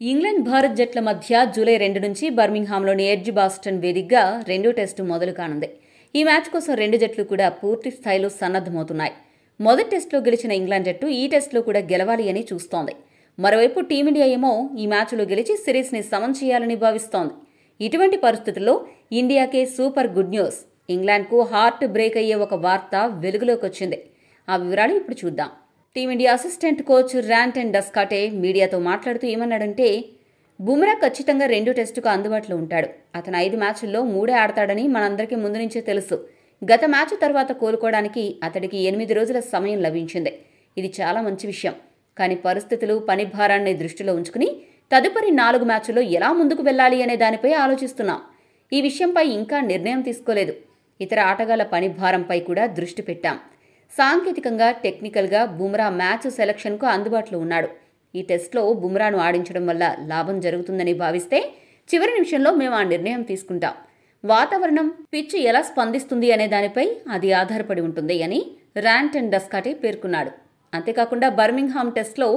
England Bharat జట్ల మధ్య July 2 నుంచి బర్మింగ్హామ్లోని ఎడ్జ్బాస్టన్ వేదికగా రెండో టెస్టు మొదలు కానుంది. ఈ మ్యాచ్ కోసం రెండు జట్లు కూడా పూర్తి స్థాయిలో సన్నద్దమవుతున్నాయి. మొదటి టెస్టులో గెలిచిన ఇంగ్లాండ్ జట్టు ఈ టెస్టులో కూడా గెలవాలి అని చూస్తోంది. మరోవైపు టీమిండియా ఏమో ఈ మ్యాచ్లో గెలిచి సిరీస్ని సమన్ చేయాలని భావిస్తోంది. ఇటువంటి పరిస్థితుల్లో ఇండియాకే సూపర్ గుడ్ న్యూస్. ఇంగ్లాండ్కు హార్ట్ బ్రేక్ అయ్యే ఒక వార్త వెలుగులోకి వచ్చింది. ఆ వివరాలు ఇప్పుడు చూద్దాం. Team India assistant coach Ryan ten Doeschate మీడియాతో మాట్లాడుతూ ఏమన్నాడంటే, బుమ్రా ఖచ్చితంగా రెండో టెస్టుకు అందుబాటులో ఉంటాడు. అతను 5 మ్యాచ్ల్లో 3 ఆడతాడని మనందరికీ ముందు నుంచే తెలుసు. గత మ్యాచ్ తర్వాత కోలుకోవడానికి అతడికి 8 రోజుల సమయం లభించింది. ఇది చాలా మంచి విషయం. కానీ పరిస్థితులు, పని భారాన్ని దృష్టిలో ఉంచుకుని తదుపరి 4 మ్యాచ్ల్లో ఎలా ముందుకు వెళ్లాలి అనే దానిపై ఆలోచిస్తున్నాం. ఈ విషయంపై ఇంకా నిర్ణయం తీసుకోలేదు. ఇతర ఆటగాళ్ల పని భారంపై కూడా దృష్టి పెట్టాం. సాంకేతికంగా, టెక్నికల్గా బుమ్రా మ్యాచ్ సెలక్షన్కు అందుబాటులో ఉన్నాడు. ఈ టెస్ట్లో బుమ్రాను ఆడించడం వల్ల లాభం జరుగుతుందని భావిస్తే చివరి నిమిషంలో మేము ఆ నిర్ణయం తీసుకుంటాం. వాతావరణం, పిచ్ ఎలా స్పందిస్తుంది అనే దానిపై అది ఆధారపడి ఉంటుంది అని ర్యాంటన్ డస్కాటే పేర్కొన్నాడు. అంతేకాకుండా బర్మింగ్హామ్ టెస్ట్లో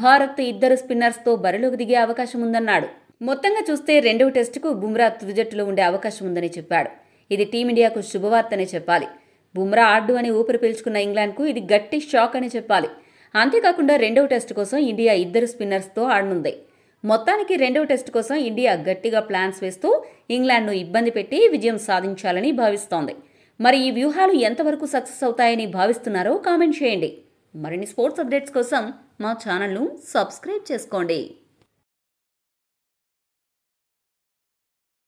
భారత్ 2 స్పిన్నర్స్తో బరిలోకి దిగే అవకాశం ఉందన్నాడు. మొత్తంగా చూస్తే రెండవ టెస్టుకు బుమ్రా తుది జట్టులో ఉండే అవకాశం ఉందని చెప్పాడు. ఇది టీమిండియాకు శుభవార్తనే చెప్పాలి. బుమ్రా ఆడ్డు అని ఊపిరి పీల్చుకున్న ఇంగ్లాండ్కు ఇది గట్టి షాక్ అని చెప్పాలి. అంతేకాకుండా రెండవ టెస్టు కోసం ఇండియా 2 స్పిన్నర్స్తో ఆడనుంది. మొత్తానికి రెండవ టెస్టు కోసం ఇండియా గట్టిగా ప్లాన్స్ వేస్తూ ఇంగ్లాండ్ను ఇబ్బంది పెట్టి విజయం సాధించాలని భావిస్తోంది. మరి ఈ వ్యూహాలు ఎంతవరకు సక్సెస్ అవుతాయని భావిస్తున్నారో కామెంట్ చేయండి. మరిన్ని స్పోర్ట్స్ అప్డేట్స్ కోసం మా ఛానల్ను సబ్స్క్రైబ్ చేసుకోండి.